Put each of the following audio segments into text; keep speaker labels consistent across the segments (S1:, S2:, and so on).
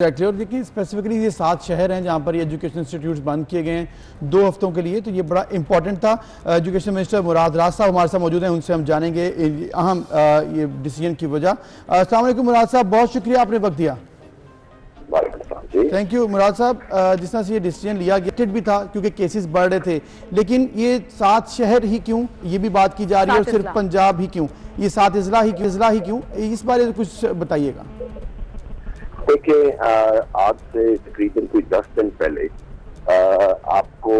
S1: Exactly. और देखिए specifically ये 7 शहर हैं जहां पर ये एजुकेशन इंस्टीट्यूट्स बंद किए गए हैं 2 हफ्तों के लिए, तो ये बड़ा इंपॉर्टेंट था। एजुकेशन मिनिस्टर मुराद राज साहब हमारे साथ मौजूद हैं, उनसे हम जानेंगे अहम ये डिसीजन की वजह। अस्सलाम वालेकुम मुराद साहब, बहुत शुक्रिया आपने वक्त दिया। थैंक यू मुराद साहब। जिस तरह से ये डिसीजन लिया गया भी था क्योंकि केसेस बढ़ रहे थे, लेकिन ये 7 शहर ही क्यों, ये भी बात की जा रही है, और सिर्फ पंजाब ही क्यों, ये 7 अजला ही क्यों, इस बारे में कुछ बताइएगा।
S2: देखिए, आज से तकरीबन कोई 10 दिन पहले आपको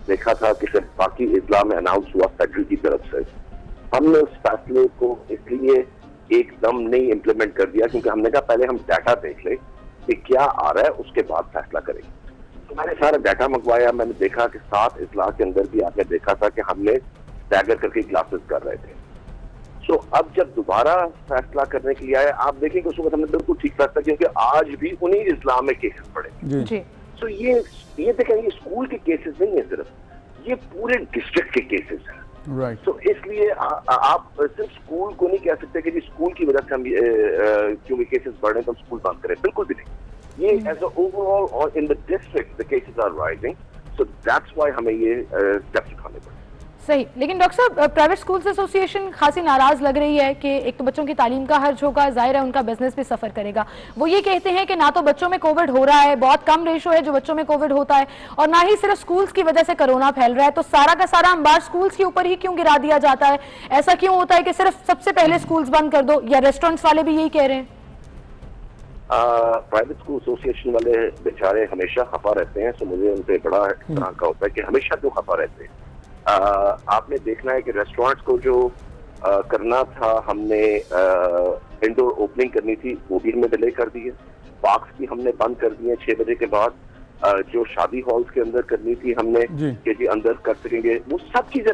S2: देखा था कि सिर्फ बाकी इजला में अनाउंस हुआ फेडरल की तरफ से। हमने उस फैसले को इसलिए एकदम नहीं इम्प्लीमेंट कर दिया क्योंकि हमने कहा पहले हम डाटा देख ले कि क्या आ रहा है, उसके बाद फैसला करेंगे। तो मैंने सारा डाटा मंगवाया, मैंने देखा कि 7 इजला के अंदर भी आपने देखा था कि हमने स्टैगर करके क्लासेस कर रहे थे। तो अब जब दोबारा फैसला करने के लिए आए, आप देखेंगे उस वक्त हमने बिल्कुल ठीक फैसला किया कि आज भी उन्हीं इस्लाम में केसेस पड़े। तो ये देखें, ये स्कूल के केसेस नहीं है सिर्फ, ये पूरे डिस्ट्रिक्ट के केसेस हैं।
S1: राइट।
S2: तो इसलिए आप सिर्फ स्कूल को नहीं कह सकते कि जी स्कूल की वजह से हम क्योंकि केसेस बढ़ रहे हैं तो हम स्कूल बंद करें, बिल्कुल भी नहीं। ये एज ओवरऑल और in the district the cases are rising, so that's why हमें ये स्टेप्स उठाने पड़े।
S3: सही, लेकिन डॉक्टर साहब प्राइवेट स्कूल्स एसोसिएशन खासी नाराज लग रही है कि एक तो बच्चों की तालीम का खर्च होगा, जाहिर है उनका बिजनेस भी सफर करेगा। वो ये कहते हैं कि ना तो बच्चों में कोविड हो रहा है, बहुत कम रेशो है जो बच्चों में कोविड होता है, और ना ही सिर्फ स्कूल्स की वजह से कोरोना फैल रहा है। तो सारा का सारा अंबार स्कूल्स के ऊपर ही क्यों गिरा दिया जाता है? ऐसा क्यों होता है कि सिर्फ सबसे पहले स्कूल्स बंद कर दो, या रेस्टोरेंट्स वाले भी यही कह रहे हैं?
S2: प्राइवेट स्कूल एसोसिएशन वाले बेचारे हमेशा खफा रहते हैं, तो मुझे उनपे बड़ा तरह का होता है कि हमेशा क्यों खफा रहते हैं। आपने देखना है कि रेस्टोरेंट्स को जो करना था, हमने इंडोर ओपनिंग करनी थी, वो भी हमने डिले कर दी है। पार्क्स भी हमने बंद कर दिए 6 बजे के बाद। जो शादी हॉल्स के अंदर करनी थी हमने कि जी अंदर कर सकेंगे, वो सब चीजें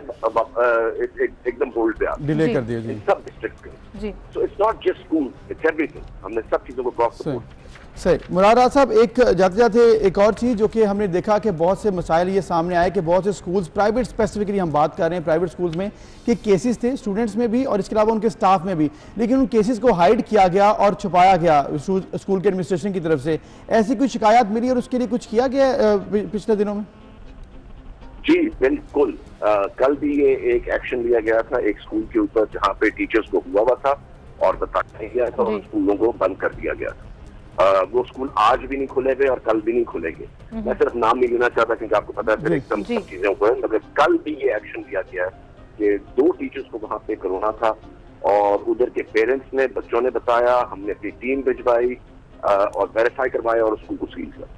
S2: एकदम होल्ड पे आ
S1: डिले कर दिए
S2: सब डिस्ट्रिक्ट के। So it's not just school, it's everything. हमने सब चीजों को क्रॉस सपोर्ट।
S1: सही। मुराद राज साहब, एक जाते जाते एक और चीज़ जो कि हमने देखा कि बहुत से मसाइल ये सामने आए कि बहुत से स्कूल्स, प्राइवेट स्पेसिफिकली हम बात कर रहे हैं प्राइवेट स्कूल्स में, कि केसेस थे स्टूडेंट्स में भी और इसके अलावा उनके स्टाफ में भी, लेकिन उन केसेस को हाइड किया गया और छुपाया गया स्कूल के एडमिनिस्ट्रेशन की तरफ से। ऐसी कोई शिकायत मिली और उसके लिए कुछ किया गया पिछले दिनों में?
S2: जी बिल्कुल। कल भी ये एक एक्शन लिया गया था एक स्कूल के ऊपर जहाँ पे टीचर्स को हुआ था और बताया गया था और स्कूलों को बंद कर दिया गया था। वो स्कूल आज भी नहीं खुलेंगे और कल भी नहीं खुलेंगे। मैं सिर्फ नाम नहीं लेना चाहता क्योंकि आपको पता है फिर एकदम सब चीजें ऊपर, मगर कल भी ये एक्शन लिया गया है कि 2 टीचर्स को वहां पे कोरोना था और उधर के पेरेंट्स ने, बच्चों ने बताया, हमने अपनी टीम भिजवाई और वेरीफाई करवाया और स्कूल को सील किया।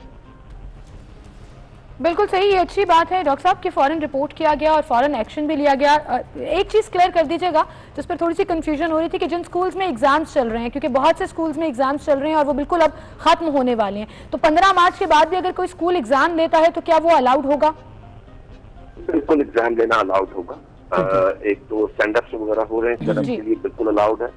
S3: बिल्कुल सही, ये अच्छी बात है डॉक्टर साहब कि फौरन रिपोर्ट किया गया और फौरन एक्शन भी लिया गया। एक चीज़ क्लियर कर दीजिएगा जिस पर थोड़ी सी कंफ्यूजन हो रही थी कि जिन स्कूल्स में एग्जाम्स चल रहे हैं, क्योंकि बहुत से स्कूल्स में एग्जाम्स चल रहे हैं और वो बिल्कुल अब खत्म होने वाले हैं, तो 15 मार्च के बाद भी अगर कोई स्कूल एग्जाम लेता है तो क्या वो अलाउड होगा?
S2: बिल्कुल एग्जाम लेना अलाउड होगा। एक तो स्टैंड अप्स वगैरह हो रहे हैं, स्टैंड अप के लिए बिल्कुल अलाउड है।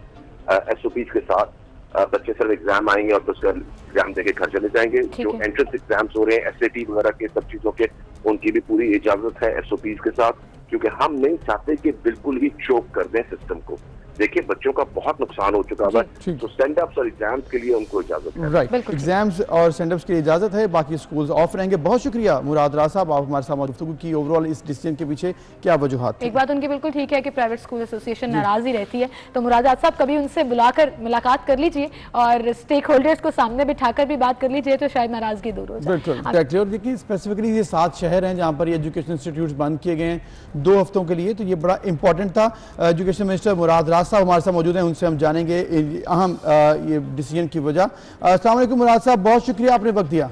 S2: SOPs के साथ बच्चे सिर्फ एग्जाम आएंगे और उसका एग्जाम देके घर चले जाएंगे। जो एंट्रेंस एग्जाम्स हो रहे हैं, SAT वगैरह के सब चीजों के, उनकी भी पूरी इजाजत है SOPs के साथ, क्योंकि हम नहीं चाहते कि बिल्कुल ही चोक कर दें सिस्टम को। देखिए बच्चों का बहुत नुकसान हो चुका है, तो स्टैंड अप्स और एग्जाम्स के लिए उनको इजाजत है।
S1: राइट, एग्जाम्स और स्टैंड अप्स की इजाजत है, बाकी स्कूल्स ऑफ रहेंगे। बहुत शुक्रिया मुराद राज साहब, आप हमारे साथ गुफ्तगू की। ओवरऑल इस डिसीजन के पीछे क्या वजूहात?
S3: एक बात उनकी बिल्कुल ठीक है कि प्राइवेट स्कूल एसोसिएशन नाराज ही रहती है, तो मुराद राज साहब कभी उनसे बुलाकर मुलाकात कर लीजिए और स्टेक होल्डर्स को सामने बिठाकर भी बात कर लीजिए, तो शायद नाराजगी दूर हो जाए।
S1: बिल्कुल। और देखिए स्पेसिफिकली ये 7 शहर हैं जहाँ पर ये एजुकेशन इंस्टीट्यूट्स बंद किए गए हैं 2 हफ्तों के लिए, तो ये बड़ा इंपॉर्टेंट था। एजुकेशन मिनिस्टर मुराद राज साहब हमारे साथ मौजूद हैं, उनसे हम जानेंगे अहम ये डिसीजन की वजह। अस्सलाम वालेकुम मुराद साहब, बहुत शुक्रिया आपने वक्त दिया।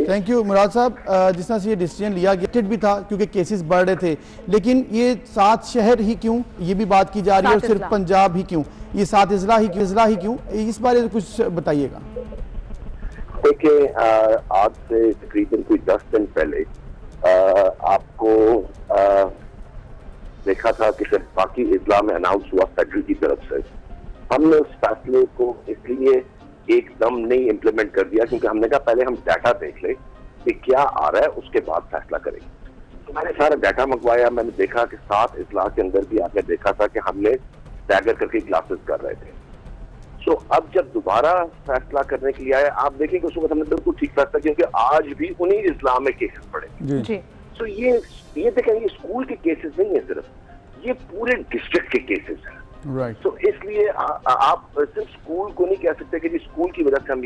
S1: थैंक यू मुराद साहब। जिस तरह से ये डिसीजन लिया गया भी था क्योंकि केसेस बढ़ रहे थे, लेकिन ये 7 शहर ही क्यों, ये भी बात की जा रही है, और सिर्फ पंजाब ही क्यों, ये 7 अजला ही क्यों, इस बारे में कुछ बताइएगा।
S2: देखिए, आज से तकरीबन कोई 10 दिन पहले आपको देखा था कि सिर्फ बाकी इजला में अनाउंस हुआ फेडरल की तरफ से। हमने उस फैसले को इसलिए एकदम नहीं इम्प्लीमेंट कर दिया क्योंकि हमने कहा पहले हम डाटा देख ले कि क्या आ रहा है, उसके बाद फैसला करेंगे। तो मैंने सारा डाटा मंगवाया, मैंने देखा कि 7 इजला के अंदर भी आपने देखा था कि हमने स्टैगर करके क्लासेस कर रहे थे। सो अब जब दोबारा फैसला करने के लिए आए, आप देखेंगे उस वक्त हमने बिल्कुल ठीक फैसला किया, क्योंकि आज भी उन्हीं इस्लामिक केसेस पड़े।
S1: जी
S2: सो ये देखें, ये स्कूल के केसेस नहीं है सिर्फ, ये पूरे डिस्ट्रिक्ट के केसेस हैं।
S1: राइट।
S2: तो इसलिए आप सिर्फ स्कूल को नहीं कह सकते कि जी स्कूल की वजह से हम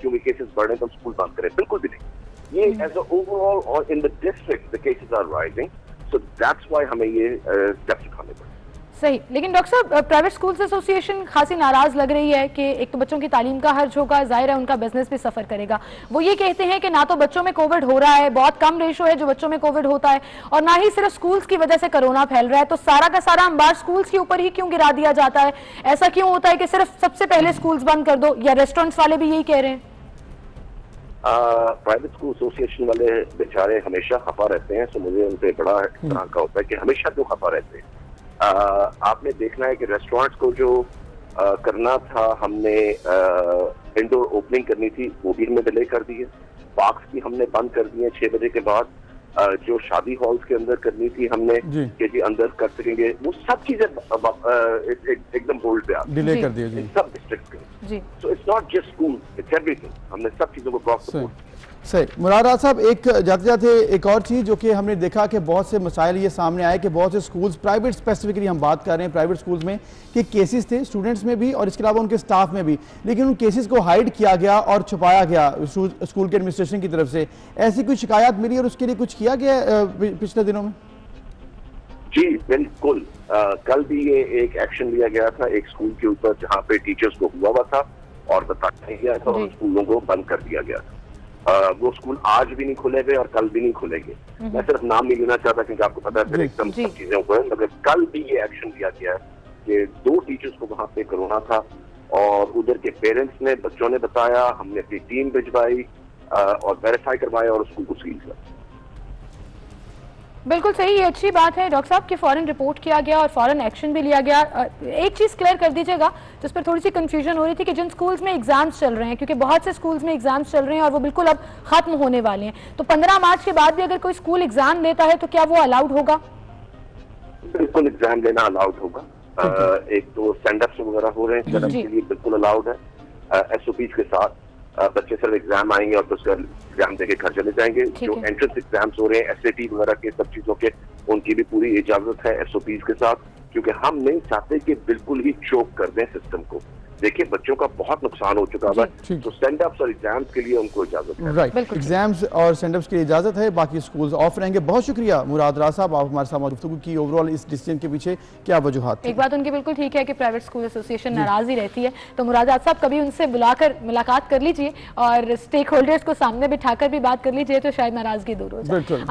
S2: क्योंकि केसेस बढ़ रहे हैं तो हम स्कूल बंद करें, बिल्कुल भी नहीं। ये एज ओवरऑल और in the district the cases are rising, so that's why हमें ये स्टेप्स उठाने पड़े।
S3: सही, लेकिन डॉक्टर साहब प्राइवेट स्कूल्स एसोसिएशन खासी नाराज लग रही है कि एक तो बच्चों की तालीम का खर्च होगा, जाहिर है उनका बिजनेस भी सफर करेगा। वो ये कहते हैं कि ना तो बच्चों में कोविड हो रहा है, बहुत कम रेशो है जो बच्चों में कोविड होता है, और ना ही सिर्फ स्कूल्स की वजह से कोरोना फैल रहा है। तो सारा का सारा अंबार स्कूल्स के ऊपर ही क्यों गिरा दिया जाता है? ऐसा क्यों होता है कि सिर्फ सबसे पहले स्कूल्स बंद कर दो? या रेस्टोरेंट्स वाले भी यही कह रहे हैं?
S2: प्राइवेट स्कूल एसोसिएशन वाले बेचारे हमेशा खफा रहते हैं, सो मुझे उनसे बड़ा तरह का होता है कि हमेशा क्यों खफा रहते हैं। आपने देखना है कि रेस्टोरेंट्स को जो करना था, हमने इंडोर ओपनिंग करनी थी, वो भी हमने डिले कर दी है। पार्क्स भी हमने बंद कर दिए 6 बजे के बाद। जो शादी हॉल्स के अंदर करनी थी हमने कि जी अंदर कर सकेंगे, वो सब चीजें एकदम होल्ड पे आ
S1: डिले कर दिए जी,
S2: सब डिस्ट्रिक्ट के। So it's not just school, it's everything. हमने सब चीजों को क्रॉस सपोर्ट।
S1: सही। मुराद राज साहब, एक जाते जाते एक और चीज़ जो कि हमने देखा कि बहुत से मसाइल ये सामने आए कि बहुत से स्कूल्स, प्राइवेट स्पेसिफिकली हम बात कर रहे हैं प्राइवेट स्कूल्स में, कि केसेस थे स्टूडेंट्स में भी और इसके अलावा उनके स्टाफ में भी, लेकिन उन केसेस को हाइड किया गया और छुपाया गया स्कूल के एडमिनिस्ट्रेशन की तरफ से। ऐसी कोई शिकायत मिली और उसके लिए कुछ किया गया पिछले दिनों में?
S2: जी बिल्कुल। कल भी ये एक एक्शन लिया गया था एक स्कूल के ऊपर जहाँ पे टीचर्स को हुआ था और बताया नहीं गया था और स्कूलों को बंद कर दिया गया था। वो स्कूल आज भी नहीं खुलेंगे और कल भी नहीं खुलेंगे। मैं सिर्फ नाम नहीं लेना चाहता क्योंकि आपको पता है फिर एकदम सब चीजें को, मगर कल भी ये एक्शन लिया गया है कि 2 टीचर्स को वहां पे कोरोना था और उधर के पेरेंट्स ने, बच्चों ने बताया, हमने अपनी टीम भिजवाई और वेरीफाई करवाया और स्कूल को सील किया।
S3: बिल्कुल सही, ये अच्छी बात है डॉक्टर साहब कि फौरन रिपोर्ट किया गया और फौरन एक्शन भी लिया गया। एक चीज़ क्लियर कर दीजिएगा जिस पर थोड़ी सी कंफ्यूजन हो रही थी कि जिन स्कूल्स में एग्जाम्स चल रहे हैं, क्योंकि बहुत से स्कूल्स में एग्जाम्स चल रहे हैं और वो बिल्कुल अब खत्म होने वाले हैं, तो 15 मार्च के बाद भी अगर कोई स्कूल एग्जाम लेता है तो क्या वो अलाउड होगा?
S2: बिल्कुल एग्जाम लेना अलाउड होगा। एक तो स्टैंड अप्स वगैरह हो रहे हैं, स्टैंड अप के लिए बिल्कुल अलाउड है। SOPs के साथ बच्चे सिर्फ एग्जाम आएंगे और फिर उसका एग्जाम देके घर चले जाएंगे। जो एंट्रेंस एग्जाम्स हो रहे हैं, SAT वगैरह के सब चीजों के, उनकी भी पूरी इजाजत है SOPs के साथ, क्योंकि हम नहीं चाहते कि बिल्कुल ही चोक कर दें सिस्टम को। देखिए बच्चों का बहुत नुकसान हो चुका है, तो स्टैंड अप्स और एग्जाम्स के लिए उनको इजाजत है।
S1: राइट, एग्जाम्स और स्टैंड अप्स के लिए इजाजत है, बाकी स्कूल्स ऑफ रहेंगे। बहुत शुक्रिया मुराद राज साहब, आप हमारे साथ गुफ्तगू की। ओवरऑल इस डिसीजन के पीछे क्या वजूहात थी?
S3: एक बात उनकी बिल्कुल ठीक है कि प्राइवेट स्कूल एसोसिएशन नाराज ही रहती है, तो मुराद राज साहब कभी उनसे बुलाकर मुलाकात कर लीजिए और स्टेक होल्डर्स को सामने बिठाकर भी बात कर लीजिए, तो शायद नाराजगी दूर हो जाए।